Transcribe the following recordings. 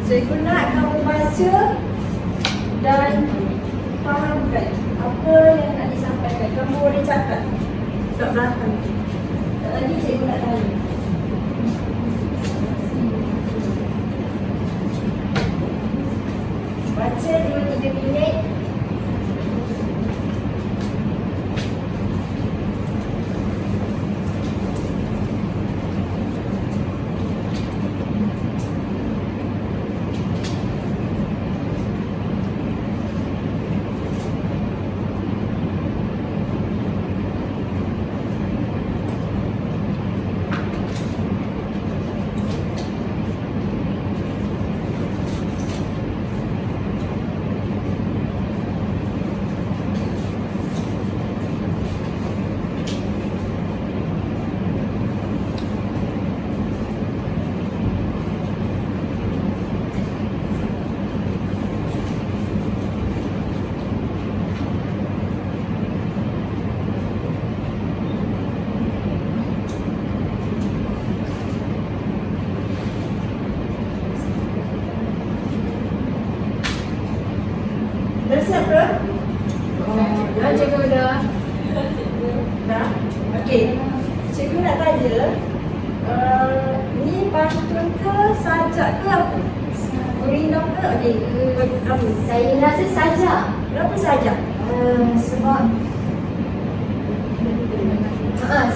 Cikgu nak kamu baca dan fahamkan apa yang nak disampaikan. Kamu boleh catat kat belakang. Tak lagi cikgu nak tanya. Baca 2-3 minit. Dah siap ke? Dah cikgu dah. Dah? Okey. Cikgu nak tanya, ni pantun ke, sajak ke apa? Gurindam ke? Okey. Kamu. Saya rasa sajak. Kenapa sajak? Sebab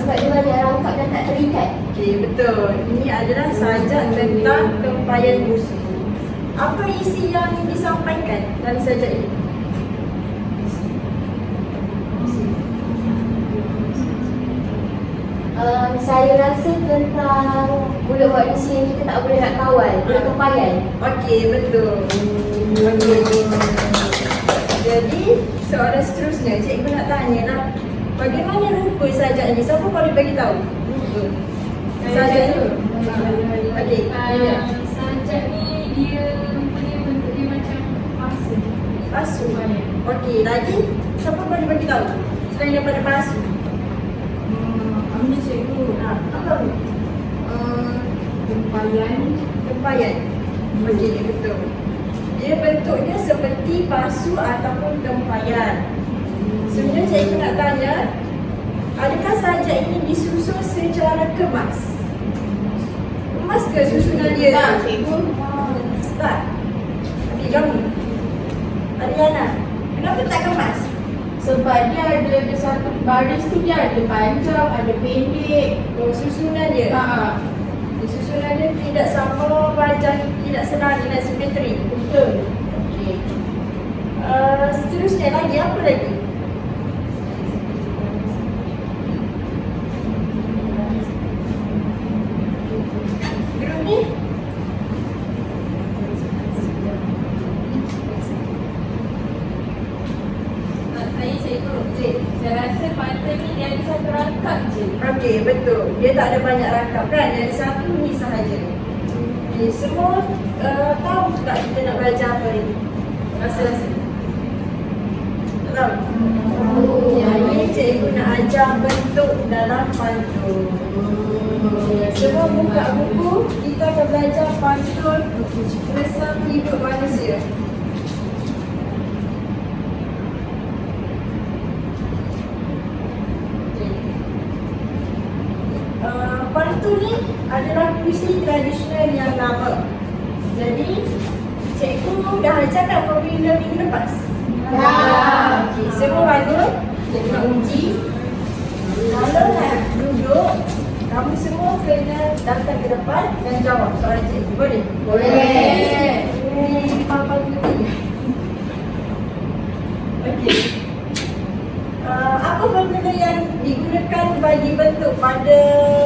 sebab dia banyak rangkap dan tak terikat. Okey, betul. Ini adalah sajak tentang tempayan musuh. Apa isi yang disampaikan dalam sajak ini? Saya rasa tentang budak manusia yang kita tak boleh nak kawal, budak tempayan. Okey, betul. Okey. Jadi, soalan seterusnya, cikgu nak tanya lah, bagaimana rupa sajak ini? Siapa boleh bagi tahu? Rupa sajak ini. Okey. Sajak ni dia punya bentuk dia macam pasu. Pasu. Okey, lagi siapa boleh bagi tahu? Selain daripada pasu. Ambil cikgu. Apa tu? Tempayan. Tempayan. Okey, betul. Dia bentuknya seperti pasu ataupun tempayan. Sebenarnya cikgu nak tanya, adakah sajak ini disusun secara kemas? Kemas ke susunan dia? Tak, cikgu. Tak. Okey, kamu. Ariana, kenapa tak kemas? Sebab dia ada satu baris tu dia ada panjang, ada pendek. Susunan dia. Susunan dia tidak sama, panjang, tidak senang, tidak simetri. Betul. Okey. Seterusnya lagi, apa lagi? Grup ni? Saya cikgu. Saya rasa pantai ni dia ada satu rangkap je. Okey, betul. Dia tak ada banyak rangkap kan? Dia ada satu ni sahaja. Okay, semua tahu tak kita nak belajar apa ni? Rasa-rasa? Tak tahu? Jadi cikgu nak ajar bentuk dalam pantun. Semua buka buku, kita akan belajar pantun resam hidup manusia. Pantun ni adalah puisi tradisional yang lama. Jadi, cikgu dah ajar kat formula minggu lepas? Dah. Okay, semua bangun. Cikgu nak uji. Kalau nak duduk, kamu semua kena datang ke depan dan jawab soalan cikgu. Boleh? Boleh. Ini papa putih. Okey. Apa formula yang digunakan bagi bentuk pada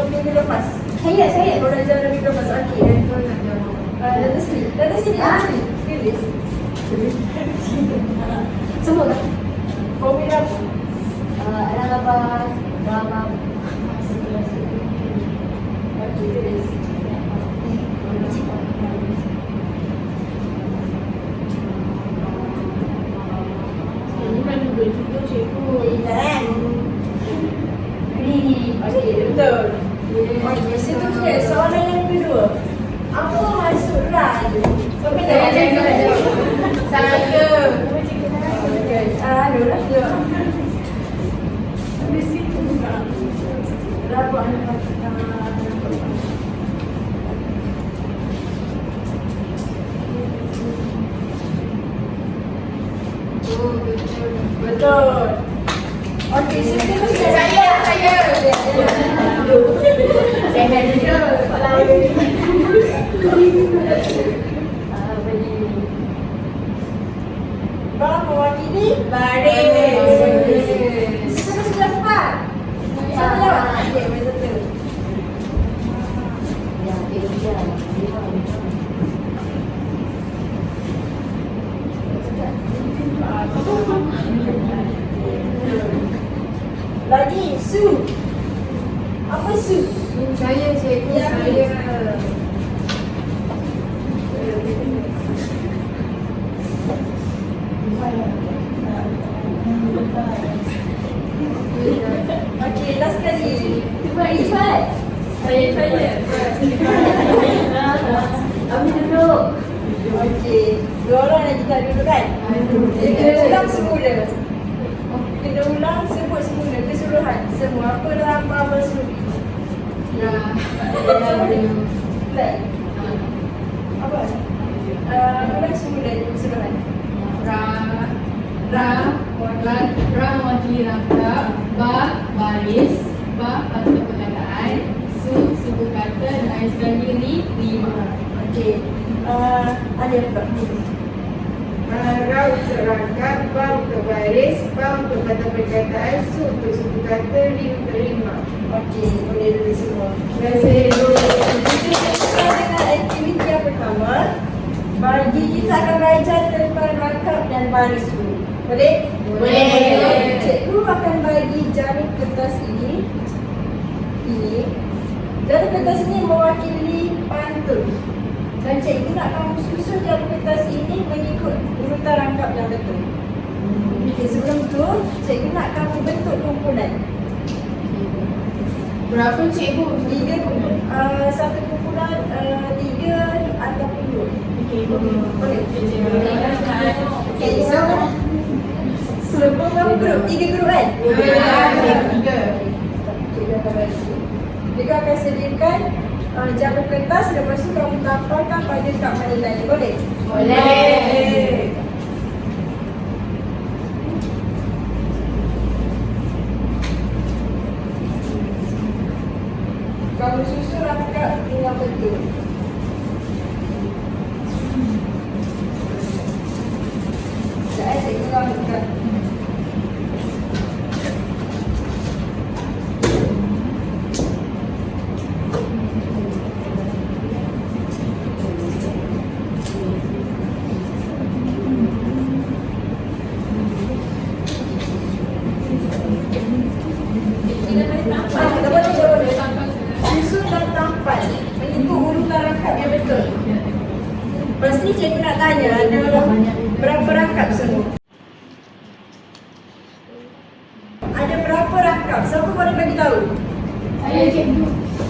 minggu lepas? Saya. Kalau dah jawab minggu lepas, okey. Datang sini. Datang sini. Tulis. Semua kan? Formula apa? Okey, tulis. Ini kan duduk juga cikgu. Kan? Okey, betul. Okey, seterusnya soalan yang kedua. Apa maksud laju? Sampai Saya dah jawab. Saya. Aduh lah. Di situ juga. Berapa anak betul. Okey, seterusnya. Saya. Saya juga. Bang mewakili Baris. Siapa sudah dapat? Siapa jawab? Okey, betul. Lagi, Su. Apa Su? Saya cikgu. Ya. Saya. Okey, last kali. Ifat. Saya. Ambil duduk. Okey, dua orang lagi tak duduk kan? Kena ulang semula. Kena ulang sebut semula keseluruhan. Semua apa dalam Baba Suri. Baik. Apa? Ulang semula keseluruhan. Ra mewakili rangkap, baris, patut perkataan, suku kata dan air sekali lima. Okey. Ada yang tak? Ra untuk rangkap, ba untuk baris, ba untuk kata perkataan, su untuk suku kata, li untuk lima. Okey, boleh dulu semua. Dan saya Kita dengan aktiviti yang pertama, kita akan belajar tentang rangkap dan baris dulu. Boleh? Boleh. Cikgu akan bagi jaring kertas ini. Jaring kertas ini mewakili pantun. Dan cikgu nak kamu susun jaring kertas ini mengikut urutan rangkap yang betul. Okey, sebelum tu, cikgu nak kamu bentuk kumpulan. Berapa cikgu? Satu kumpulan 3 ataupun 2. Boleh? Okey, so semua grup, 3 grup kan? Tiga. Kita akan sediakan jarum kertas, lepas tu kamu tapalkan pada kat mana lain. Boleh? Boleh. Kamu susun rangkap dengan betul. Sekejap, cikgu rangkap. Susun dan tampal mengikut urutan rangkap yang betul. Lepas ni cikgu nak tanya ada berapa rangkap semua? Ada berapa rangkap? Siapa boleh bagi tahu? Saya cikgu.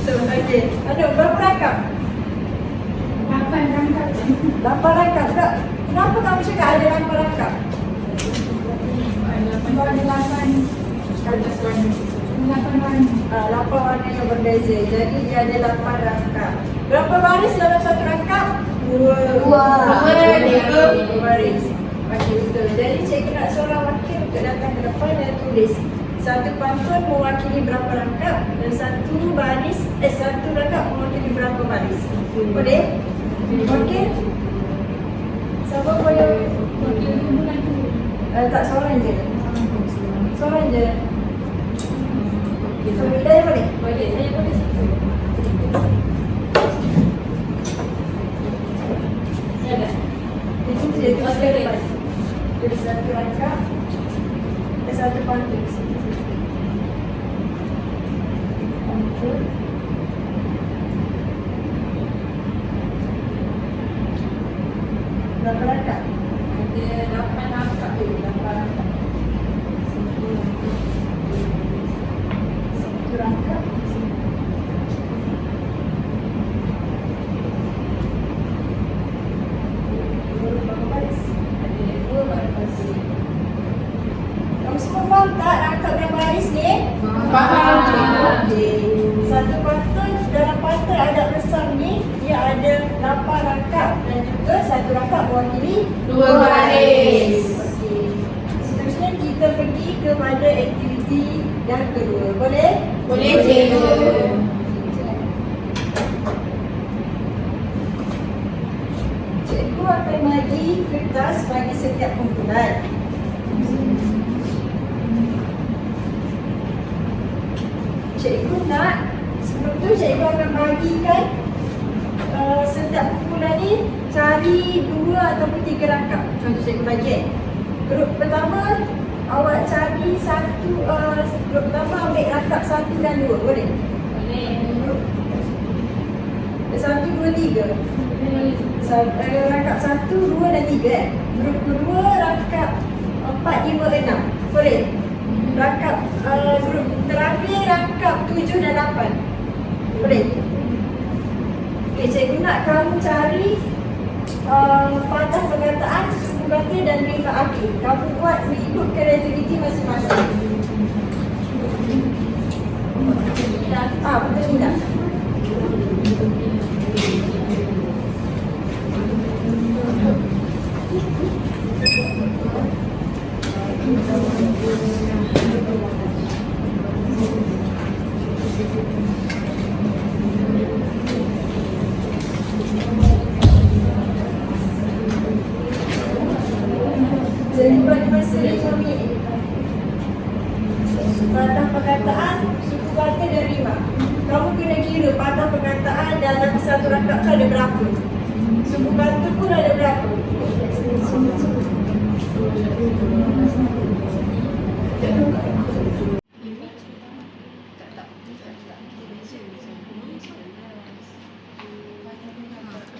Okey. Ada berapa rangkap? 8 rangkap. 8 rangkap tak? Kenapa kamu cakap ada 8 rangkap? 8 warna yang berbeza. Jadi dia ada 8 rangkap. Berapa baris dalam satu rangkap? 2 baris. Okey, betul. Jadi cikgu nak seorang wakil untuk datang ke depan. tulis satu pantun mewakili berapa rangkap dan satu rangkap mewakili berapa baris. Boleh? Okey? Siapa boleh? Tak, seorang je. Seorang je. Saya boleh? Boleh, saya boleh. Ya dah. Itu je. Tulis satu rangkap dan satu pantun. Pantun. Berapa rangkap? Ada 8 rangkap tu. 8 rangkap. Satu rangkap. Berapa baris? Ada 2 baris. Kamu semua faham tak rangkap dan baris ni? Faham. Okey. Satu pantun, dalam pantun ada besar ni, dia ada 8 rangkap dan juga satu rangkap mewakili 2 baris. Okey. Seterusnya kita pergi kepada aktiviti yang kedua. Boleh? Boleh, cikgu. Cikgu akan bagi kertas bagi setiap kumpulan. Cikgu nak, sebelum tu cikgu akan bagikan setiap kumpulan ni cari 2 ataupun 3 rangkap. Contoh cikgu bagi. Grup pertama awak cari grup pertama ambil rangkap 1 dan 2. Boleh? Boleh. 1, 2, 3. Rangkap 1, 2 dan 3 Grup kedua rangkap 4, 5, 6. Boleh? Rangkap grup terakhir rangkap 7 dan 8. Boleh? Okay, cikgu nak kamu cari patah perkataan, suku kata dan rima akhir. Kamu buat mengikutkan aktiviti masing-masing. Betul tidak? Jadi bagi masa 5 minit. Patah perkataan, suku kata dan rima. Kamu kena kira patah perkataan dalam satu rangkap tu ada berapa. Suku kata pun ada berapa.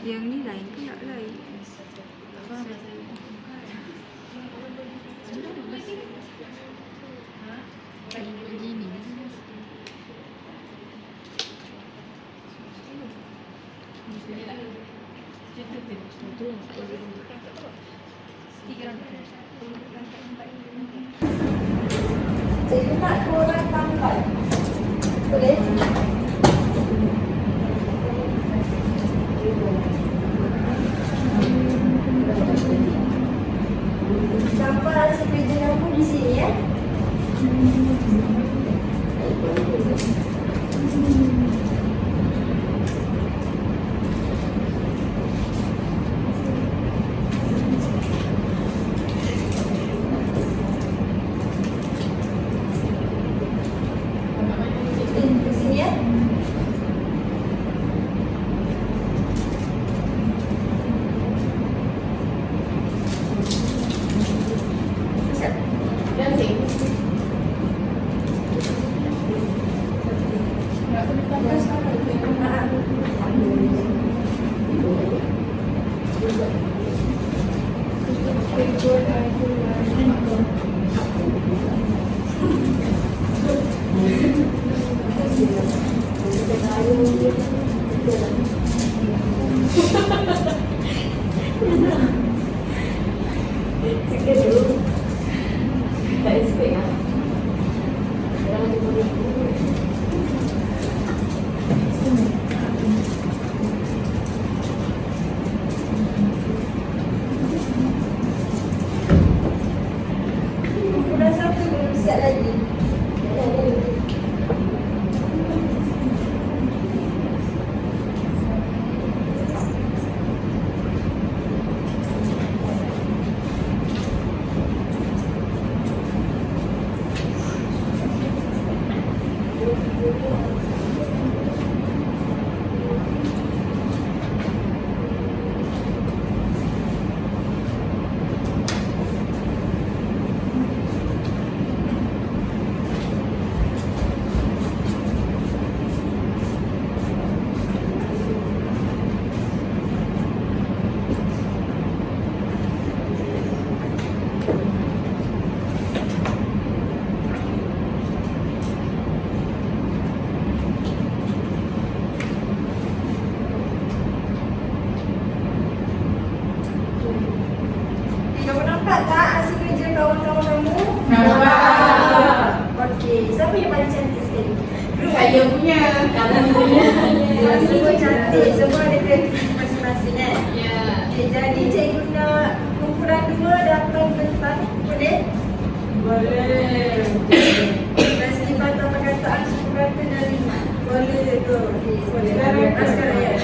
Yang ni lain pula lain. Cikgu nak korang tambah. Boleh? Gambar sepeja lampu di sini ya. Di sini ya. Siap. Dan cikgu. Tak expect lah. Kumpulan satu belum siap lagi. Kamu nampak tak hasil kerja kawan-kawan kamu? Nampak. Okey, siapa yang paling cantik sekali? Saya punya. Kamu punya. Semua cantik, semua ada kreativiti masing-masing kan? Ya. Okay, jadi cikgu nak kumpulan 2 dapat bentang, boleh? Boleh. Dan sifat perkataan suku kata dari boleh tu. Okey, boleh. Sekarang ya.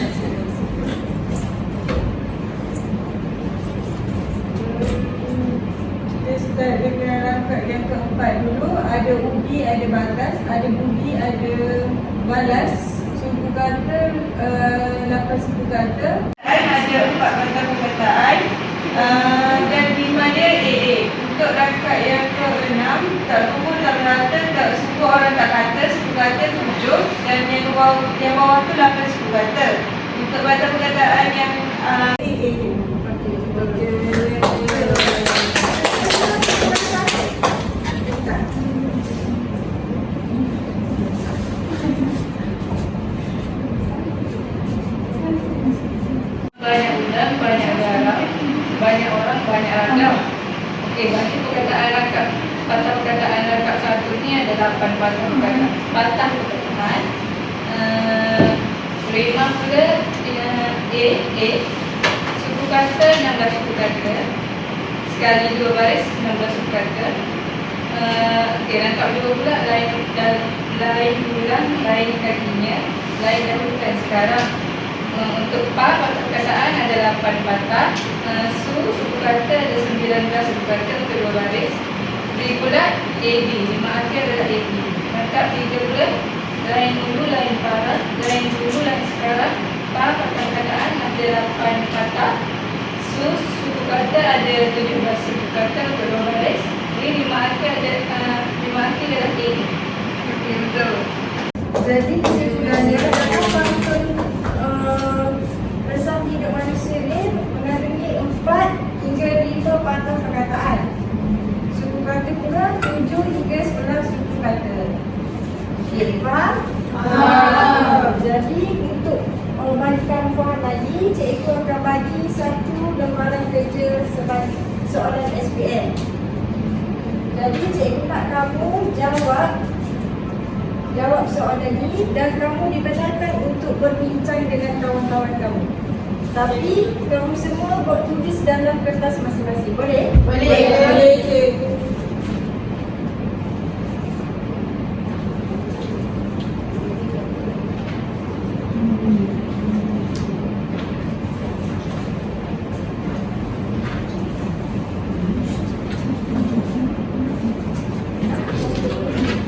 Kita start dengan rangkap yang keempat dulu. Ada ubi, ada batas. Ada budi, ada balas. Suku kata, 8 suku kata. Ada 4 batang perkataan. Dan 5 dia AA. Untuk rangkap yang ke-6, tak kumpul, tak merata, tak suku orang tak kata, suku kata 7. Dan yang bawah tu 8 suku kata. Untuk batang perkataan yang AA. Banyak udang, banyak garam, banyak orang, banyak ragam. Okey, bagi perkataan rangkap, patah perkataan rangkap satu ni ada 8 patah perkataan. Patah perkataan. Rima pula A. Suku kata 16 suku kata. Sekali 2 baris 16 suku kata. Okey, rangkap 2 pula lain bulan, lain kakinya, lain dahulukan sekarang. Untuk patah perkataan ada 8 patah. Suku kata ada 19 suku kata untuk 2 baris. B pula AB, 5 akhir adalah AB. Rangkap 3 pula lain dulu, lain parah, lain dulu, lain sekarang. Patah perkataan ada 8 patah. Suku kata ada 17 suku kata untuk 2 baris. Ini 5 akhir adalah AB. Okey, betul. Jadi kesimpulannya dalam pantun resam hidup manusia ni mengandungi 4 hingga 5 patah perkataan. Suku kata pula 7 hingga 11 suku kata. Okey, faham? Jadi untuk membalikan faham lagi, cikgu akan bagi satu lembaran kerja sebagai soalan SPM. Jadi cikgu nak kamu jawab soalan ini dan kamu dibenarkan untuk berbincang dengan kawan-kawan kamu. Tapi kamu semua buat tulis dalam kertas masing-masing. Boleh? Boleh. cikgu.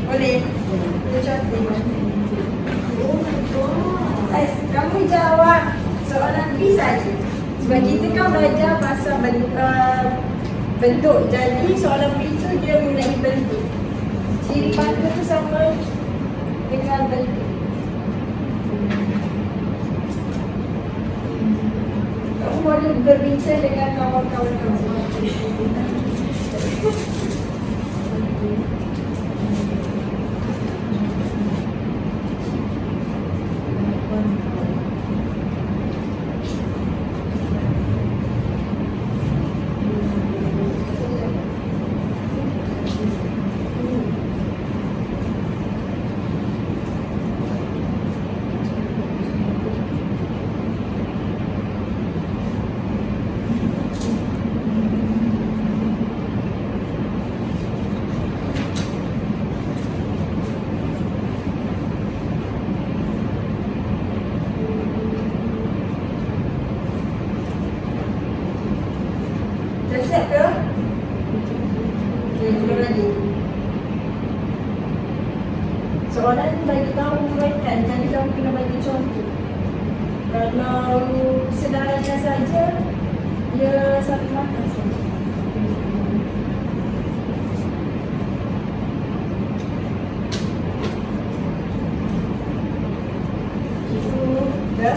Boleh? Itu cantik. Kamu jawab soalan B saja. Sebab kita kan belajar pasal bentuk. Jadi soalan B itu dia mengenai bentuk. Ciri pantun itu sama dengan bentuk. Kamu boleh berbincang dengan kawan-kawan kamu. soalan bagi tahu uraikan, jadi kamu kena bagi contoh. Kalau sederhana saja, dia satu makan saja. Dah?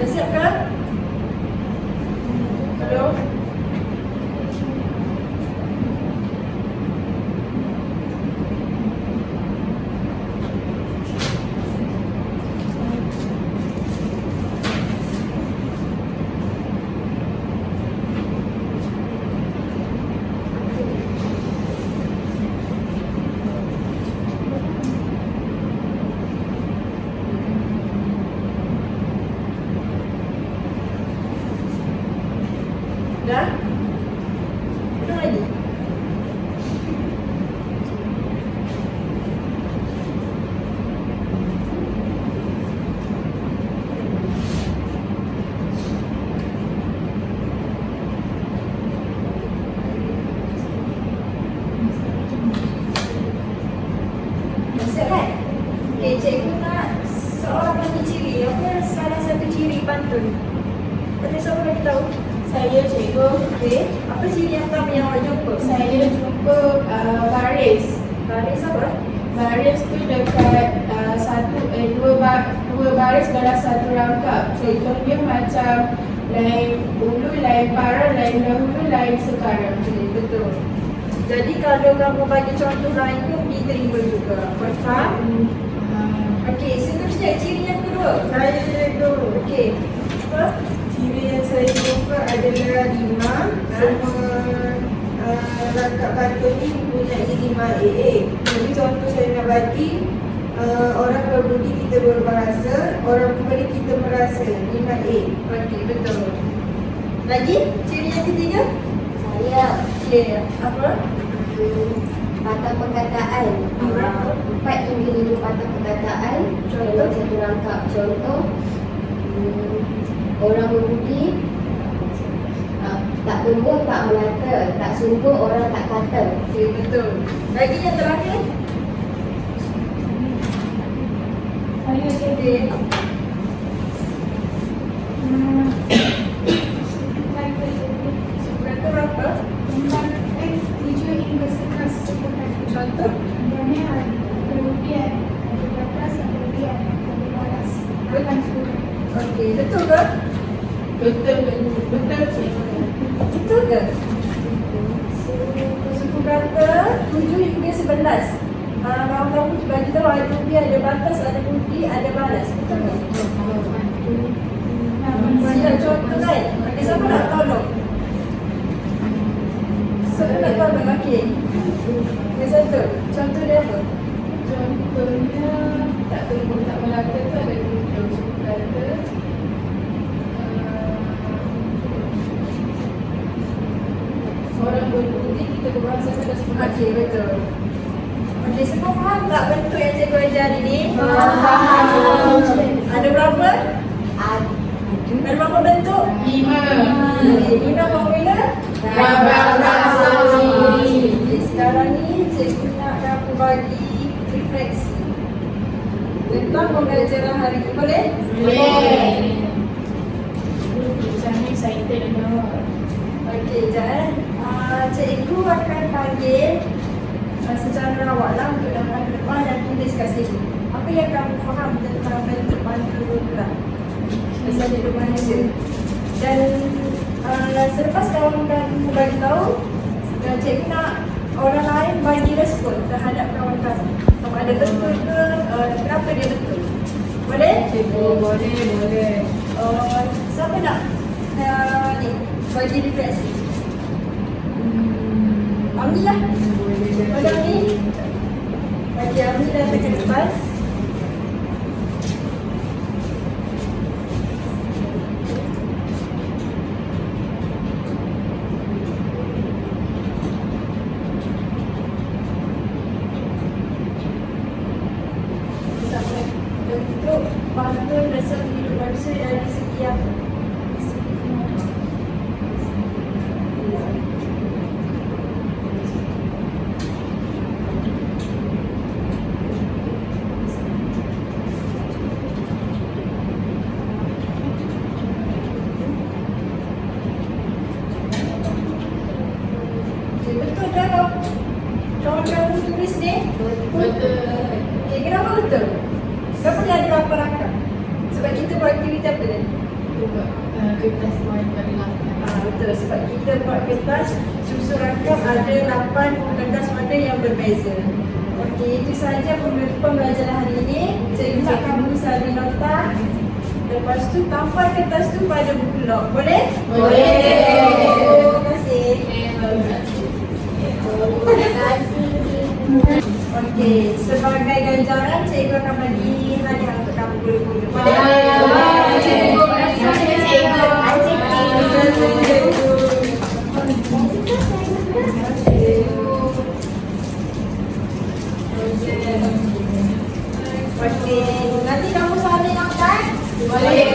Dah siap ke? Hello? Dah? Ulang lagi? Dah siap kan? Okay, cikgu nak seorang bagi ciri. Apa salah satu ciri pantun? Ada siapa bagi tahu? Saya cikgu. Okey, apa ciri yang pertama yang awak jumpa? Saya jumpa baris. Baris apa? Baris tu dekat dua baris dalam satu rangkap. Contohnya macam lain dulu, lain parah, lain dahulu, lain sekarang. Okey, betul. Jadi kalau kamu bagi contoh lain tu diterima juga. Faham? Okey, seterusnya ciri yang kedua. Saya cikgu. Okey. Apa? Ciri yang saya jumpa adalah 5. Semua rangkap pantun ni mempunyai 5 AA. Jadi contoh saya nak bagi, orang berbudi kita berbahasa, orang memberi kita merasa. 5A. Okey, betul. Lagi ciri yang ketiga? Saya Okey, apa? patah perkataan. 4 hingga 5 patah perkataan dalam satu rangkap. Contoh, orang berbudi, tak tumbuh, tak melata, tak sungguh, orang tak kata. Okey, betul. Lagi yang terakhir? Saya Okey. Suku kata berapa? 7 hingga 11 Contoh? kemudian ada batas, ada biar, ada balas. Akan suruh. Okey, betul ke? Betul cikgu. Betul ke? Suku kata 7 hingga 11. Kamu bagi tahu ada budi, ada batas, ada budi, ada balas. Betul ke? Siap contoh kan? Ada siapa nak tolong? Siapa nak tolong? Okey. Yang satu. Contoh dia apa? Contohnya tak tumbuh, tak melata tu ada 7 suku kata. Orang berbudi kita berbahasa pada semua. Okey, betul. Okey, semua faham tak bentuk yang cikgu ajar hari ni? Faham. Ada berapa? Ada Ada berapa bentuk? 5. Guna formula? Okey, Sekarang ni cikgu nak kamu bagi refleksi tentang pembelajaran hari ini. Boleh? boleh. secara rawak lah untuk datang ke depan dan tulis kat sini. Apa yang kamu faham tentang bentuk pantul gerak? Misalnya di mana dia. Dan selepas kawan kamu bagi tahu, cikgu nak orang lain bagi respon terhadap kawan kamu. Kamu ada betul ke? Kenapa dia betul? Boleh? Boleh. Siapa nak ni bagi refleksi? Amni lah. Pada ni bagi Amni datang ke depan. Bentuk pantul dasar hidup manusia dari segi apa? Betul kan kawan kamu tulis ni? Betul. Okay, kenapa betul? Kenapa dia ada lapar rakam? Sebab kita buat aktiviti apa tadi? Kertas warna Betul, sebab kita buat kertas susun rakam ada 8 kertas warna yang berbeza. Okey, itu sahaja pembelajaran hari ini. Saya minta kamu salin nota. Lepas tu tampal kertas tu pada buku log. Boleh? Boleh. Terima kasih. Okey, sebagai ganjaran cikgu akan bagi hadiah untuk kamu guru-guru. Okey, nanti kamu salin angkat. Boleh.